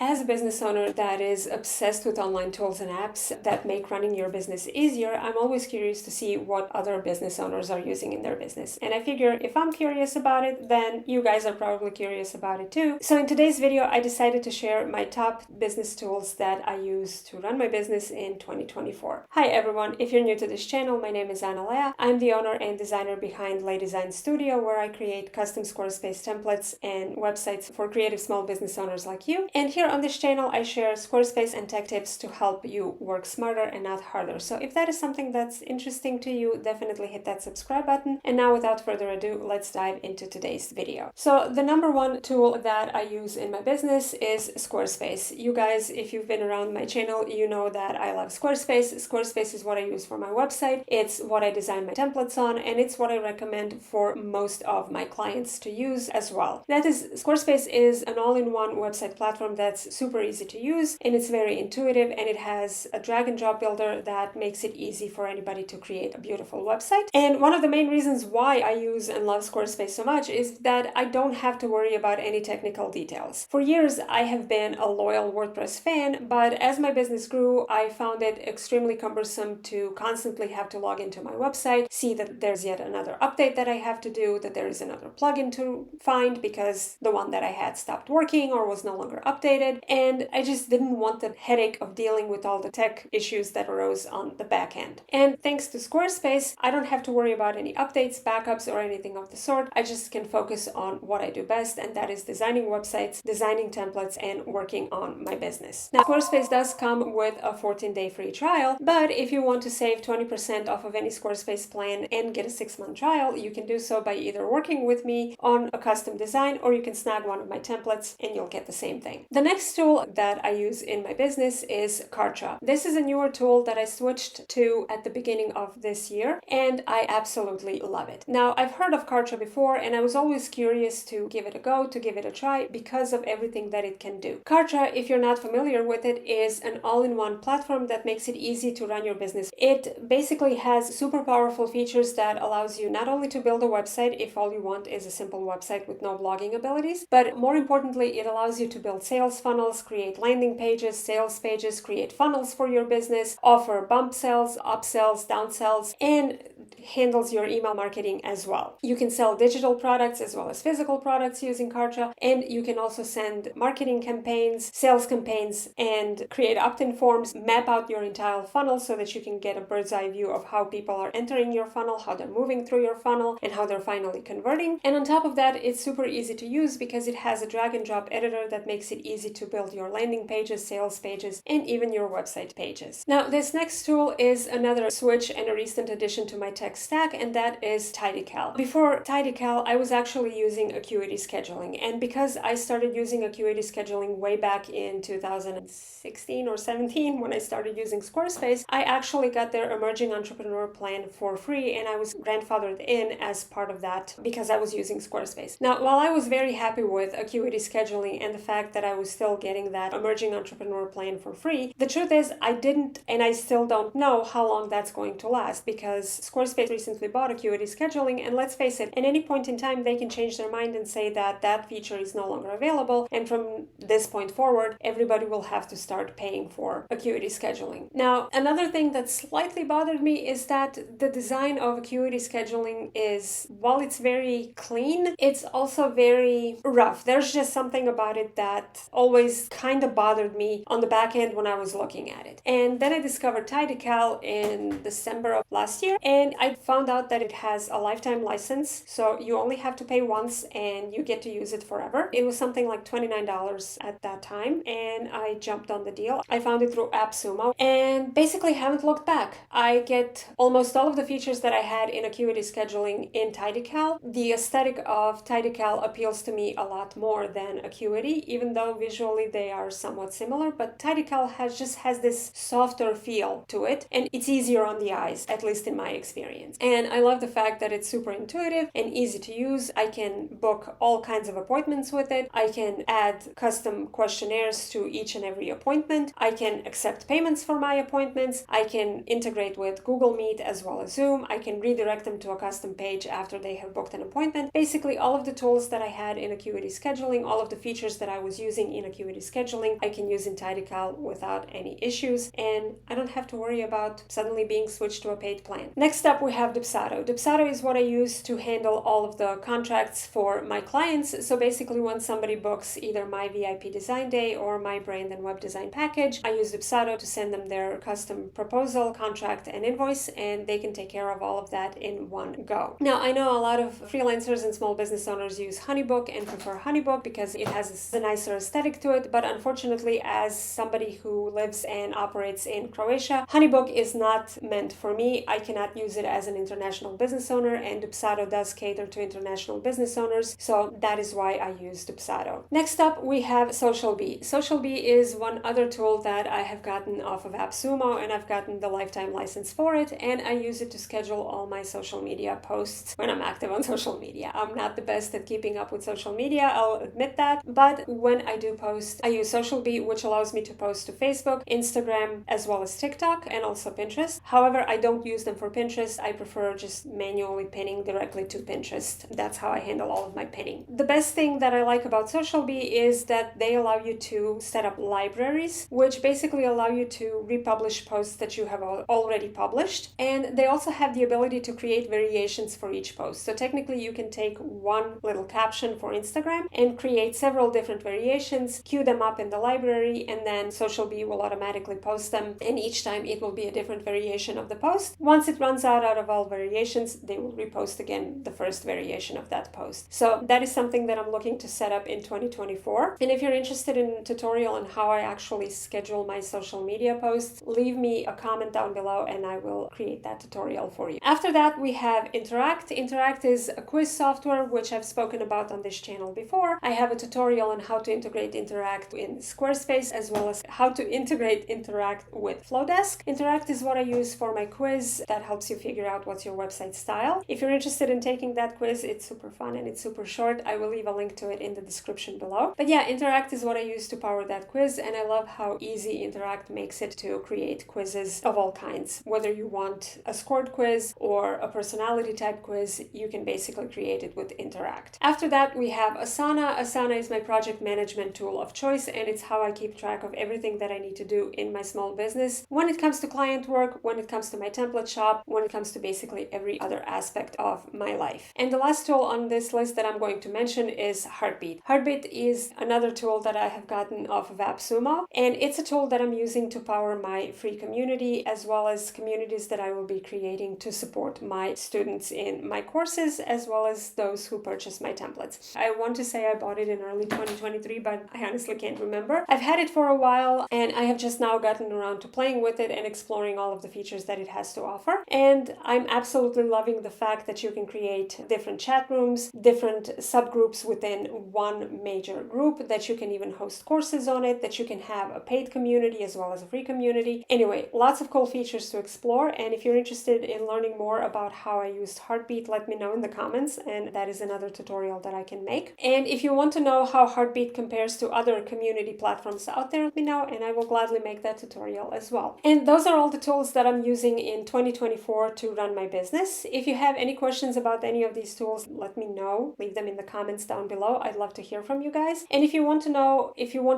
As a business owner that is obsessed with online tools and apps that make running your business easier, I'm always curious to see what other business owners are using in their business. And I figure if I'm curious about it, then you guys are probably curious about it too. So in today's video, I decided to share my top business tools that I use to run my business in 2024. Hi everyone, if you're new to this channel, my name is Ana Lea. I'm the owner and designer behind Lea Design Studio, where I create custom Squarespace templates and websites for creative small business owners like you. And here on this channel, I share Squarespace and tech tips to help you work smarter and not harder. So if that is something that's interesting to you, definitely hit that subscribe button. And now without further ado, let's dive into today's video. So the number one tool that I use in my business is Squarespace. You guys, if you've been around my channel, you know that I love Squarespace. Squarespace is what I use for my website. It's what I design my templates on, and it's what I recommend for most of my clients to use as well. That is, Squarespace is an all-in-one website platform that's super easy to use, and it's very intuitive, and it has a drag and drop builder that makes it easy for anybody to create a beautiful website. And one of the main reasons why I use and love Squarespace so much is that I don't have to worry about any technical details. For years, I have been a loyal WordPress fan, but as my business grew, I found it extremely cumbersome to constantly have to log into my website, see that there's yet another update that I have to do, that there is another plugin to find because the one that I had stopped working or was no longer updated. And I just didn't want the headache of dealing with all the tech issues that arose on the back end. And thanks to Squarespace, I don't have to worry about any updates, backups, or anything of the sort. I just can focus on what I do best, and that is designing websites, designing templates, and working on my business. Now, Squarespace does come with a 14-day free trial, but if you want to save 20% off of any Squarespace plan and get a 6-month trial, you can do so by either working with me on a custom design, or you can snag one of my templates and you'll get the same thing. The next tool that I use in my business is Kartra. This is a newer tool that I switched to at the beginning of this year, and I absolutely love it. Now, I've heard of Kartra before, and I was always curious to give it a go, to give it a try, because of everything that it can do. Kartra, if you're not familiar with it, is an all-in-one platform that makes it easy to run your business. It basically has super powerful features that allows you not only to build a website if all you want is a simple website with no blogging abilities, but more importantly, it allows you to build sales funnels, create landing pages, sales pages, create funnels for your business, offer bump sells, upsells, downsells, and handles your email marketing as well. You can sell digital products as well as physical products using Kartra, and you can also send marketing campaigns, sales campaigns, and create opt-in forms, map out your entire funnel so that you can get a bird's eye view of how people are entering your funnel, how they're moving through your funnel, and how they're finally converting. And on top of that, it's super easy to use because it has a drag and drop editor that makes it easy to build your landing pages, sales pages, and even your website pages. Now, this next tool is another switch and a recent addition to my tech stack, and that is Tidycal. Before Tidycal, I was actually using Acuity Scheduling, and because I started using Acuity Scheduling way back in 2016 or 17 when I started using Squarespace, I actually got their Emerging Entrepreneur Plan for free, and I was grandfathered in as part of that because I was using Squarespace. Now, while I was very happy with Acuity Scheduling and the fact that I was still getting that Emerging Entrepreneur Plan for free, the truth is I didn't and I still don't know how long that's going to last, because Squarespace recently bought Acuity Scheduling, and let's face it, at any point in time they can change their mind and say that that feature is no longer available, and from this point forward everybody will have to start paying for Acuity Scheduling. Now, another thing that slightly bothered me is that the design of Acuity Scheduling is, while it's very clean, it's also very rough. There's just something about it that always kind of bothered me on the back end when I was looking at it. And then I discovered Tidycal in December of last year, and I found out that it has a lifetime license, so you only have to pay once and you get to use it forever. It was something like $29 at that time, and I jumped on the deal. I found it through AppSumo and basically haven't looked back. I get almost all of the features that I had in Acuity Scheduling in Tidycal. The aesthetic of Tidycal appeals to me a lot more than Acuity, even though visually they are somewhat similar, but Tidycal has this softer feel to it, and it's easier on the eyes, at least in my experience. experience. And I love the fact that it's super intuitive and easy to use. I can book all kinds of appointments with it. I can add custom questionnaires to each and every appointment. I can accept payments for my appointments. I can integrate with Google Meet as well as Zoom. I can redirect them to a custom page after they have booked an appointment. Basically, all of the tools that I had in Acuity Scheduling, all of the features that I was using in Acuity Scheduling, I can use in Tidycal without any issues, and I don't have to worry about suddenly being switched to a paid plan. Next up, we have Dubsado. Dubsado is what I use to handle all of the contracts for my clients. So basically, when somebody books either my VIP design day or my brand and web design package, I use Dubsado to send them their custom proposal, contract, and invoice, and they can take care of all of that in one go. Now, I know a lot of freelancers and small business owners use Honeybook and prefer Honeybook because it has a nicer aesthetic to it, but unfortunately, as somebody who lives and operates in Croatia, Honeybook is not meant for me. I cannot use it as an international business owner, and Dubsado does cater to international business owners, so that is why I use Dubsado. Next up, we have SocialBee. SocialBee is one other tool that I have gotten off of AppSumo, and I've gotten the lifetime license for it, and I use it to schedule all my social media posts when I'm active on social media. I'm not the best at keeping up with social media, I'll admit that, but when I do post, I use SocialBee, which allows me to post to Facebook, Instagram, as well as TikTok, and also Pinterest. However, I don't use them for Pinterest. I prefer just manually pinning directly to Pinterest. That's how I handle all of my pinning. The best thing that I like about SocialBee is that they allow you to set up libraries, which basically allow you to republish posts that you have already published. And they also have the ability to create variations for each post. So technically, you can take one little caption for Instagram and create several different variations, queue them up in the library, and then SocialBee will automatically post them. And each time it will be a different variation of the post. Once it runs out of all variations, they will repost again the first variation of that post. So that is something that I'm looking to set up in 2024. And if you're interested in a tutorial on how I actually schedule my social media posts, leave me a comment down below and I will create that tutorial for you. After that, we have Interact. Interact is a quiz software which I've spoken about on this channel before. I have a tutorial on how to integrate Interact in Squarespace, as well as how to integrate Interact with Flowdesk. Interact is what I use for my quiz that helps you figure out what's your website style. If you're interested in taking that quiz, it's super fun and it's super short. I will leave a link to it in the description below. But yeah, Interact is what I use to power that quiz, and I love how easy Interact makes it to create quizzes of all kinds. Whether you want a scored quiz or a personality type quiz, you can basically create it with Interact. After that, we have Asana. Asana is my project management tool of choice, and it's how I keep track of everything that I need to do in my small business when it comes to client work, when it comes to my template shop, when it comes to basically every other aspect of my life. And the last tool on this list that I'm going to mention is Heartbeat. Heartbeat is another tool that I have gotten off of AppSumo, and it's a tool that I'm using to power my free community, as well as communities that I will be creating to support my students in my courses, as well as those who purchase my templates. I want to say I bought it in early 2023, but I honestly can't remember. I've had it for a while, and I have just now gotten around to playing with it and exploring all of the features that it has to offer. And I'm absolutely loving the fact that you can create different chat rooms, different subgroups within one major group, that you can even host courses on it, that you can have a paid community as well as a free community. Anyway, lots of cool features to explore. And if you're interested in learning more about how I used Heartbeat, let me know in the comments, and that is another tutorial that I can make. And if you want to know how Heartbeat compares to other community platforms out there, let me know and I will gladly make that tutorial as well. And those are all the tools that I'm using in 2024 to run my business. If you have any questions about any of these tools, let me know. Leave them in the comments down below. I'd love to hear from you guys. And if you want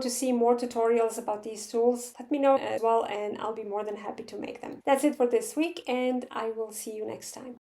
to see more tutorials about these tools, let me know as well, and I'll be more than happy to make them. That's it for this week, and I will see you next time.